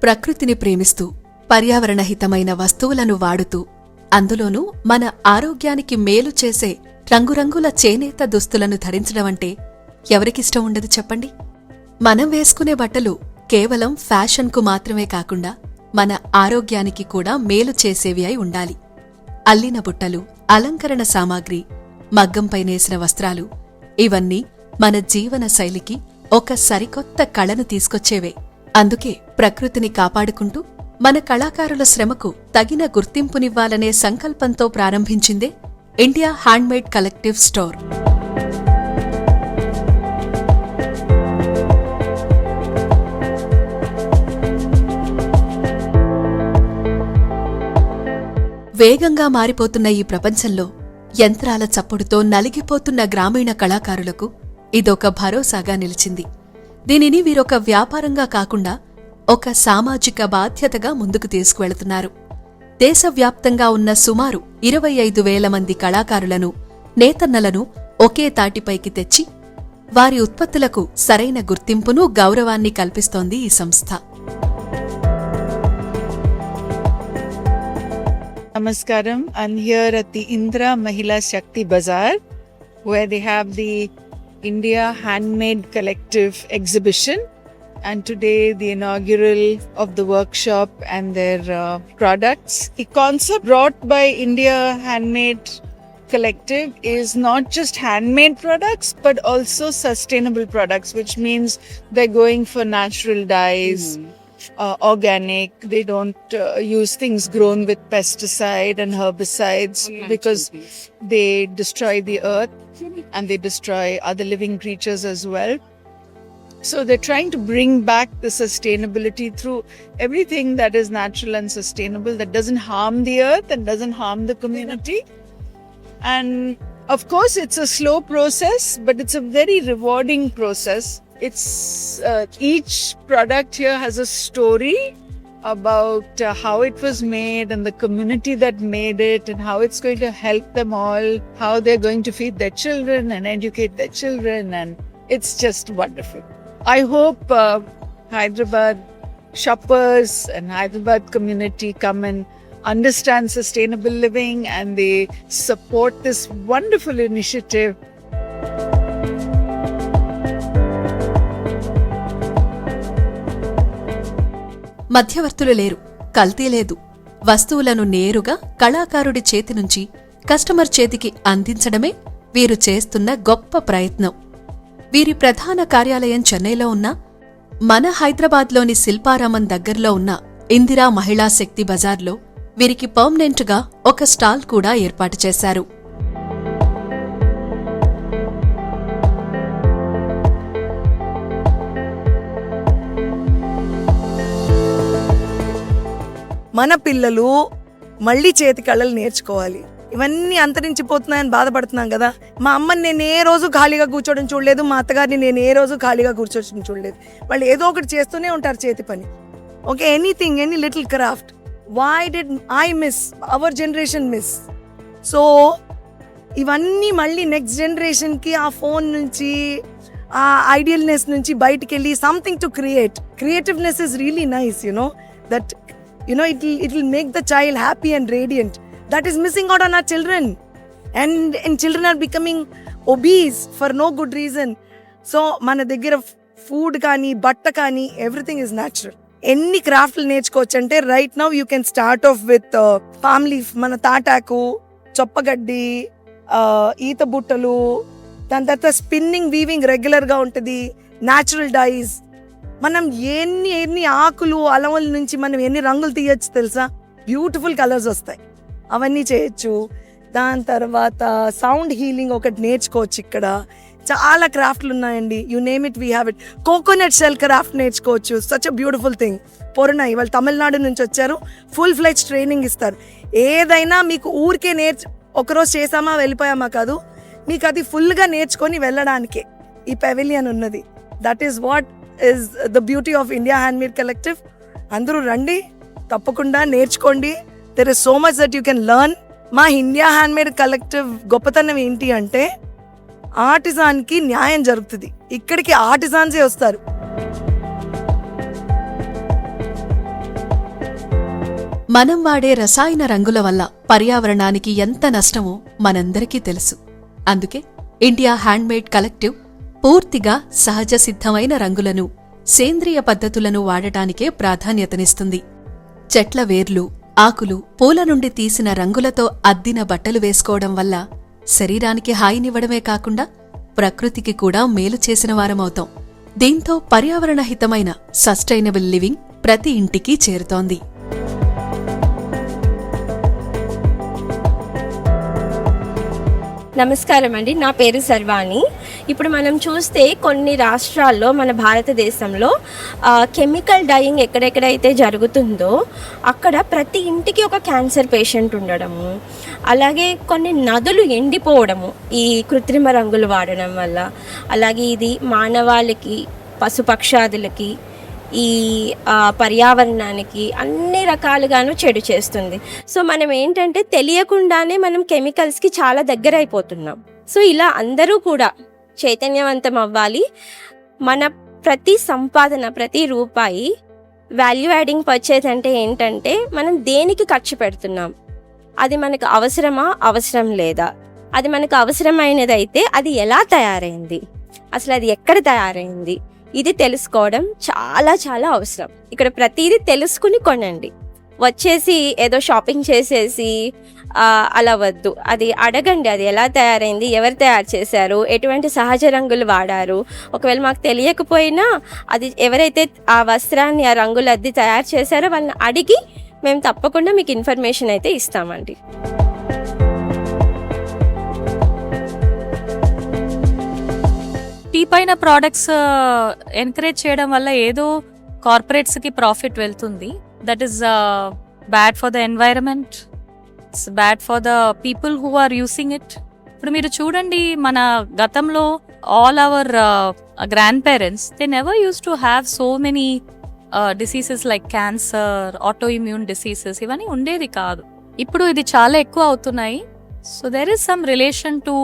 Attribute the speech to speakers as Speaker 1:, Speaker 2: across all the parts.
Speaker 1: ప్రకృతిని ప్రేమిస్తూ పర్యావరణ హితమైన వస్తువులను వాడుతూ అందులోనూ మన ఆరోగ్యానికి మేలు చేసే రంగురంగుల చేనేత దుస్తులను ధరించడమంటే ఎవరికిష్టం ఉండదు చెప్పండి. మనం వేసుకునే బట్టలు కేవలం ఫ్యాషన్కు మాత్రమే కాకుండా మన ఆరోగ్యానికి కూడా మేలు చేసేవి అయి ఉండాలి. అల్లిన బుట్టలు, అలంకరణ సామాగ్రి, మగ్గంపై నేసిన వస్త్రాలు ఇవన్నీ మన జీవన శైలికి ఒక సరికొత్త కళను తీసుకొచ్చేవే. అందుకే ప్రకృతిని కాపాడుకుంటూ మన కళాకారుల శ్రమకు తగిన గుర్తింపునివ్వాలనే సంకల్పంతో ప్రారంభించిందే ఇండియా హ్యాండ్మేడ్ కలెక్టివ్ స్టోర్. వేగంగా మారిపోతున్న ఈ ప్రపంచంలో యంత్రాల చప్పుడుతో నలిగిపోతున్న గ్రామీణ కళాకారులకు ఇదొక భరోసాగా నిలిచింది. దీనిని వీరొక వ్యాపారంగా కాకుండా ఒక సామాజిక బాధ్యతగా ముందుకు తీసుకువెళుతున్నారు. దేశవ్యాప్తంగా ఉన్న సుమారు 25,000 మంది కళాకారులను, నేతన్నలను ఒకే తాటిపైకి తెచ్చి వారి ఉత్పత్తులకు సరైన గుర్తింపును, గౌరవాన్ని కల్పిస్తోంది ఈ సంస్థ.
Speaker 2: Namaskaram. I'm here at the Indra Mahila Shakti Bazaar, where they have the India Handmade Collective exhibition, and today the inaugural of the workshop and their products. The concept brought by India Handmade Collective is not just handmade products but also sustainable products, which means they're going for natural dyes, organic. They don't use things grown with pesticide and herbicides because they destroy the earth and they destroy other living creatures as well. So they're trying to bring back the sustainability through everything that is natural and sustainable, that doesn't harm the earth and doesn't harm the community. And of course it's a slow process, but it's a very rewarding process. It's each product here has a story about how it was made and the community that made it and how it's going to help them all, how they're going to feed their children and educate their children, and it's just wonderful. I hope Hyderabad shoppers and Hyderabad community come and understand sustainable living and they support this wonderful initiative.
Speaker 1: మధ్యవర్తులు లేరు, కల్తీ లేదు. వస్తువులను నేరుగా కళాకారుడి చేతి నుంచి customer చేతికి అందించడమే వీరు చేస్తున్న గొప్ప ప్రయత్నం. వీరి ప్రధాన కార్యాలయం చెన్నైలో ఉన్న మన హైదరాబాద్లోని శిల్పారామం దగ్గర్లో ఉన్న ఇందిరా మహిళా శక్తి బజార్లో వీరికి పర్మనెంట్గా ఒక స్టాల్ కూడా ఏర్పాటు చేశారు.
Speaker 3: మన పిల్లలు మళ్ళీ చేతి కళలు నేర్చుకోవాలి. ఇవన్నీ అంతరించిపోతున్నాయని బాధపడుతున్నాం కదా. మా అమ్మని నేను ఏ రోజు ఖాళీగా కూర్చోవడం చూడలేదు, మా అత్తగారిని నేను ఏ రోజు ఖాళీగా కూర్చోవడం చూడలేదు. వాళ్ళు ఏదో ఒకటి చేస్తూనే ఉంటారు చేతి పని. Okay, anything, any little craft. Why did I miss, our generation miss? So ఇవన్నీ మళ్ళీ నెక్స్ట్ జనరేషన్కి ఆ ఫోన్ నుంచి, ఆ ఐడియల్నెస్ నుంచి బయటికి వెళ్ళి something to create. Creativeness is really nice, that it will make the child happy and radiant. That is missing out on our children, and children are becoming obese for no good reason. So మన దగ్గర food కానీ బట్ట కానీ everything is natural. ఎన్ని క్రాఫ్ట్లు నేర్చుకోవచ్చు అంటే right now you can start of with palm leaf, మన తాటాకు, చొప్పగడ్డి, ఈత బుట్టలు, దాని తర్వాత స్పిన్నింగ్, వీవింగ్ రెగ్యులర్గా ఉంటుంది, న్యాచురల్ డైస్. మనం ఎన్ని ఆకులు, అలముల నుంచి మనం ఎన్ని రంగులు తీయచ్చు తెలుసా? బ్యూటిఫుల్ కలర్స్ వస్తాయి, అవన్నీ చేయొచ్చు. దాని తర్వాత సౌండ్ హీలింగ్ ఒకటి నేర్చుకోవచ్చు. ఇక్కడ చాలా క్రాఫ్ట్లు ఉన్నాయండి. You name it, we have it. Coconut shell craft నేర్చుకోవచ్చు, such a beautiful thing. Porunai వాళ్ళు తమిళనాడు నుంచి వచ్చారు, ఫుల్ ఫ్లెడ్జ్ ట్రైనింగ్ ఇస్తారు. ఏదైనా మీకు ఊరికే ఒకరోజు చేసామా వెళ్ళిపోయామా కాదు, మీకు అది ఫుల్గా నేర్చుకొని వెళ్ళడానికే ఈ పెవిలియన్ ఉన్నది. That is what is the beauty of India Handmade Collective. అందరూ రండి, తప్పకుండా నేర్చుకోండి. there is so much that you can learn. మా ఇండియా హ్యాండ్మేడ్ కలెక్టివ్ గొప్పతనం ఏంటి అంటే ఆర్టిజాన్కి న్యాయం జరుగుతుంది. ఇక్కడికి ఆర్టిజాన్సే వస్తారు.
Speaker 1: మనం వాడే రసాయన రంగుల వల్ల పర్యావరణానికి ఎంత నష్టమో మనందరికీ తెలుసు. అందుకే ఇండియా హ్యాండ్మేడ్ కలెక్టివ్ పూర్తిగా సహజ సిద్ధమైన రంగులను, సేంద్రియ పద్ధతులను వాడటానికే ప్రాధాన్యతనిస్తుంది. చెట్ల వేర్లు, ఆకులు, పూల నుండి తీసిన రంగులతో అద్దిన బట్టలు వేసుకోవడం వల్ల శరీరానికి హాయినివ్వడమే కాకుండా ప్రకృతికి కూడా మేలు చేసిన వారమవుతాం. దీంతో పర్యావరణహితమైన సస్టైనబుల్ లివింగ్ ప్రతి ఇంటికి చేరుతోంది.
Speaker 4: నమస్కారం అండి, నా పేరు సర్వాణి. ఇప్పుడు మనం చూస్తే కొన్ని రాష్ట్రాల్లో మన భారతదేశంలో కెమికల్ డైయింగ్ ఎక్కడెక్కడైతే జరుగుతుందో అక్కడ ప్రతి ఇంటికి ఒక క్యాన్సర్ పేషెంట్ ఉండడము, అలాగే కొన్ని నదులు ఎండిపోవడము ఈ కృత్రిమ రంగులు వాడడం వల్ల, అలాగే ఇది మానవాళికి, పశుపక్షాదులకి, ఈ పర్యావరణానికి అన్ని రకాలుగాను చెడు చేస్తుంది. సో మనం ఏంటంటే తెలియకుండానే మనం కెమికల్స్కి చాలా దగ్గర అయిపోతున్నాం. సో ఇలా అందరూ కూడా చైతన్యవంతం అవ్వాలి. మన ప్రతి సంపాదన, ప్రతి రూపాయి వాల్యూ యాడింగ్ పర్చేజ్ అంటే ఏంటంటే మనం దేనికి ఖర్చు పెడుతున్నాం, అది మనకు అవసరమా, అవసరం లేదా, అది మనకు అవసరమైనదైతే అది ఎలా తయారైంది, అసలు అది ఎక్కడ తయారైంది, ఇది తెలుసుకోవడం చాలా చాలా అవసరం. ఇక్కడ ప్రతిదీ తెలుసుకుని కొనండి. వచ్చేసి ఏదో షాపింగ్ చేసేసి అలా వద్దు. అది అడగండి, అది ఎలా తయారైంది, ఎవరు తయారు చేశారు, ఎటువంటి సహజ రంగులు వాడారు. ఒకవేళ మాకు తెలియకపోయినా అది ఎవరైతే ఆ వస్త్రాన్ని, ఆ రంగులు అద్ది తయారు చేశారో వాళ్ళని అడిగి మేము తప్పకుండా మీకు ఇన్ఫర్మేషన్ అయితే ఇస్తామండి.
Speaker 5: టీ పైన ప్రోడక్ట్స్ ఎంకరేజ్ చేయడం వల్ల ఏదో కార్పొరేట్స్కి ప్రాఫిట్ వెళ్తుంది. That is bad for the environment, it's bad for the people who are using it. ఇప్పుడు మీరు చూడండి, మన గతంలో all our grandparents they never use to have so many diseases like cancer, autoimmune diseases, ఇవన్నీ ఉండేది కాదు. ఇప్పుడు ఇది చాలా ఎక్కువ అవుతున్నాయి. So there is some relation to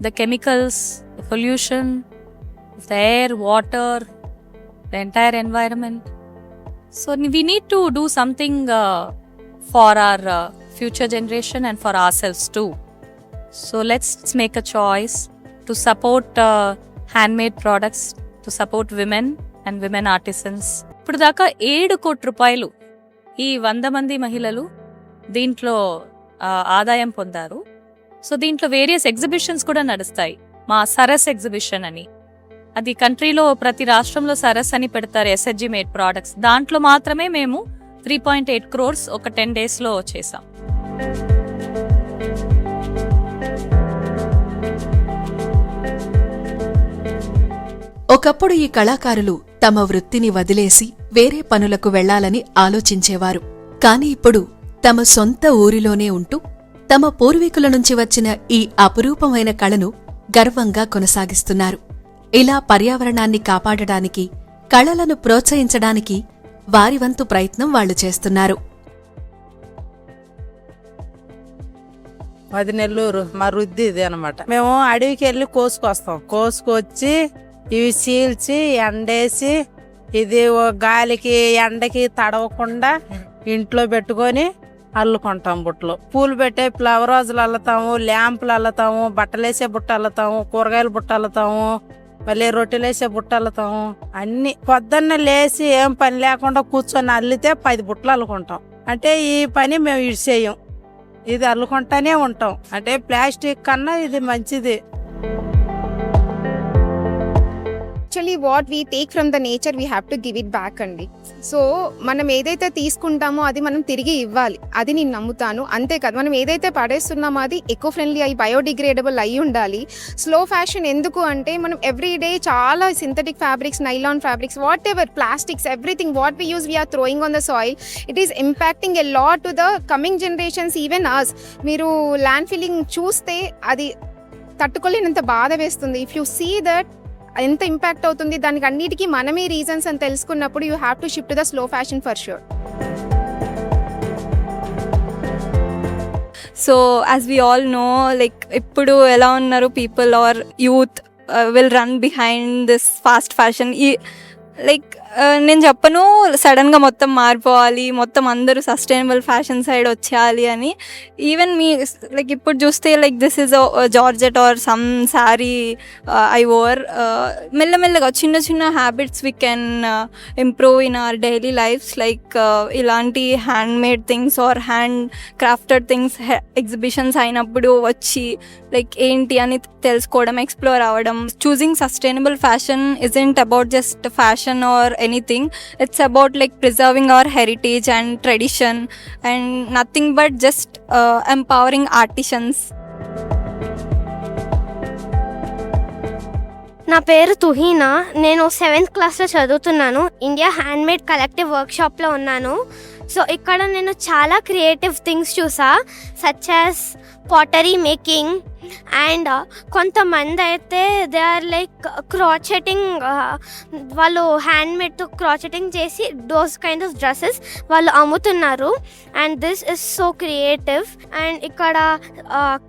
Speaker 5: the chemicals, the pollution, the air, water, the entire environment. So we need to do something for our future generation and for ourselves too. So let's make a choice to support handmade products, to support women and women artisans. ఇప్పుడు దాకా 7 కోట్ల రూపాయలు ఈ 100 మంది మహిళలు దీంట్లో ఆదాయం పొందారు. సో దీంట్లో వేరియస్ ఎగ్జిబిషన్స్ కూడా నడుస్తాయి. మా సరస్ ఎగ్జిబిషన్ అని, అది కంట్రీలో ప్రతి రాష్ట్రంలో సరస్ అని పెడతారు, ఎస్హెచ్జి మేడ్ ప్రోడక్ట్స్. దాంట్లో మాత్రమే మేము 3.8 crores ఒక 10 daysలో చేసాం.
Speaker 1: ఒకప్పుడు ఈ కళాకారులు తమ వృత్తిని వదిలేసి వేరే పనులకు వెళ్లాలని ఆలోచించేవారు. కాని ఇప్పుడు తమ సొంత ఊరిలోనే ఉంటూ తమ పూర్వీకుల నుంచి వచ్చిన ఈ అపురూపమైన కళను గర్వంగా కొనసాగిస్తున్నారు. ఇలా పర్యావరణాన్ని కాపాడడానికి, కళలను ప్రోత్సహించడానికి వారి వంతు ప్రయత్నం వాళ్లు చేస్తున్నారు.
Speaker 6: అది నెల్లూరు మా వృద్ధి ఇది అనమాట. మేము అడవికి వెళ్ళి కోసుకొస్తాం. కోసుకొచ్చి ఇవి చీల్చి ఎండేసి, ఇది గాలికి ఎండకి తడవకుండా ఇంట్లో పెట్టుకొని అల్లుకుంటాం. బుట్టలు పూలు పెట్టే ఫ్లవర్ రోజులు అల్లుతాము, ల్యాంపులు అల్లుతాము, బట్టలేసే బుట్ట అల్లుతాము, కూరగాయల బుట్ట అల్లుతాము, మళ్ళీ రొట్టెలేసే బుట్ట అల్లుతాము. అన్ని పొద్దున్న లేచి ఏం పని లేకుండా కూర్చొని అల్లితే 10 బుట్టలు అల్లుకుంటాం. అంటే ఈ పని మేము ఇడిచేయం, ఇది అల్లుకుంటానే ఉంటాం. అంటే ప్లాస్టిక్ కన్నా ఇది మంచిది.
Speaker 7: Actually what we take from the nature we have to give it back అండి. సో మనం ఏదైతే తీసుకుంటామో అది మనం తిరిగి ఇవ్వాలి, అది నేను నమ్ముతాను. అంతేకాదు మనం ఏదైతే పడేస్తున్నామో అది ఎకో ఫ్రెండ్లీ అయ్యి బయోడిగ్రేడబుల్ అయ్యి ఉండాలి. స్లో ఫ్యాషన్ ఎందుకు అంటే మనం ఎవ్రీడే చాలా synthetic fabrics, nylon fabrics, whatever plastics, everything what we use we are throwing on the soil. It is impacting a lot to the coming generations, even us. మీరు land filling చూస్తే అది తట్టుకోలేనంత బాధ వేస్తుంది. ఇఫ్ యూ సీ దట్ ఎంత impact అవుతుంది, దానికి అన్నిటికీ మనమే రీజన్స్ అని తెలుసుకున్నప్పుడు you have to shift the slow fashion for sure.
Speaker 8: So as we all know, like ఇప్పుడు ఎలా ఉన్నారు people are youth will run behind this fast fashion. Like నేను చెప్పను సడన్గా మొత్తం మారిపోవాలి, మొత్తం అందరూ సస్టైనబుల్ ఫ్యాషన్ సైడ్ వచ్చేయాలి అని. ఈవెన్ మీ లైక్ ఇప్పుడు చూస్తే like this is georgette or some saree I over. మెల్లమెల్లగా చిన్న చిన్న habits we can improve in our daily lifes. Like ఇలాంటి hand made things or hand crafted things exhibitions అయినప్పుడు వచ్చి లైక్ ఏంటి అని తెలుసుకోవడం, ఎక్స్ప్లోర్ అవ్వడం. Choosing sustainable fashion isn't about just fashion or anything. It's about like preserving our heritage and tradition and nothing but just empowering artisans.
Speaker 9: నా పేరు తుహీనా. నేను 7th క్లాస్లో చదువుతున్నాను. ఇండియా హ్యాండ్మేడ్ కలెక్టివ్ వర్క్షాప్లో ఉన్నాను. సో ఇక్కడ నేను చాలా క్రియేటివ్ థింగ్స్ చూసా, such as pottery making and కొంతమంది అయితే దే ఆర్ లైక్ క్రాచెటింగ్. వాళ్ళు హ్యాండ్మేడ్తో క్రాచెటింగ్ చేసి దోస్ కైండ్ ఆఫ్ డ్రెస్సెస్ వాళ్ళు అమ్ముతున్నారు. And this is so creative. And ఇక్కడ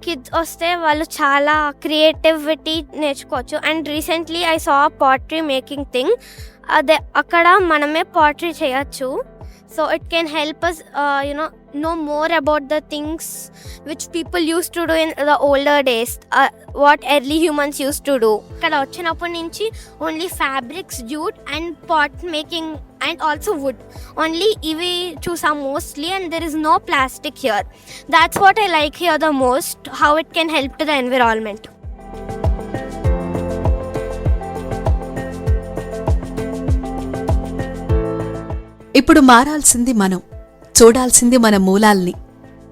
Speaker 9: కిడ్స్ వస్తే వాళ్ళు చాలా క్రియేటివిటీ నేర్చుకోవచ్చు. And recently I saw pottery making thing. అదే అక్కడ మనమే పాటరీ చేయొచ్చు. So it can help us, know more about the things which people used to do in the older days, what early humans used to do. Kada vachinappudu nunchi only fabrics, jute and pot making and also wood. Only ivi chusa mostly, and there is no plastic here. That's what I like here the most, how it can help to the environment.
Speaker 1: ఇప్పుడు మారాల్సింది మనం, చూడాల్సింది మన మూలాల్ని.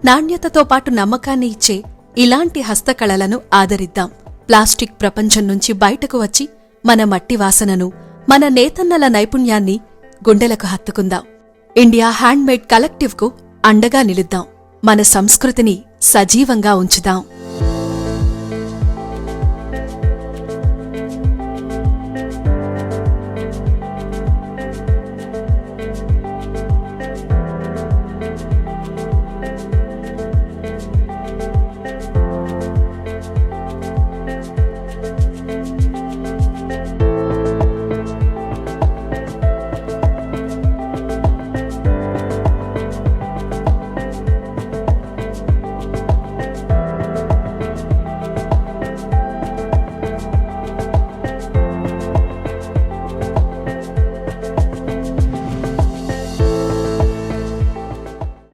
Speaker 1: నాణ్యతతో పాటు నమ్మకాన్ని ఇచ్చే ఇలాంటి హస్తకళలను ఆదరిద్దాం. Plastic ప్రపంచం నుంచి బయటకు వచ్చి మన మట్టి వాసనను, మన నేతన్నల నైపుణ్యాన్ని గుండెలకు హత్తుకుందాం. ఇండియా హ్యాండ్మేడ్ కలెక్టివ్కు అండగా నిలుద్దాం. మన సంస్కృతిని సజీవంగా ఉంచుదాం.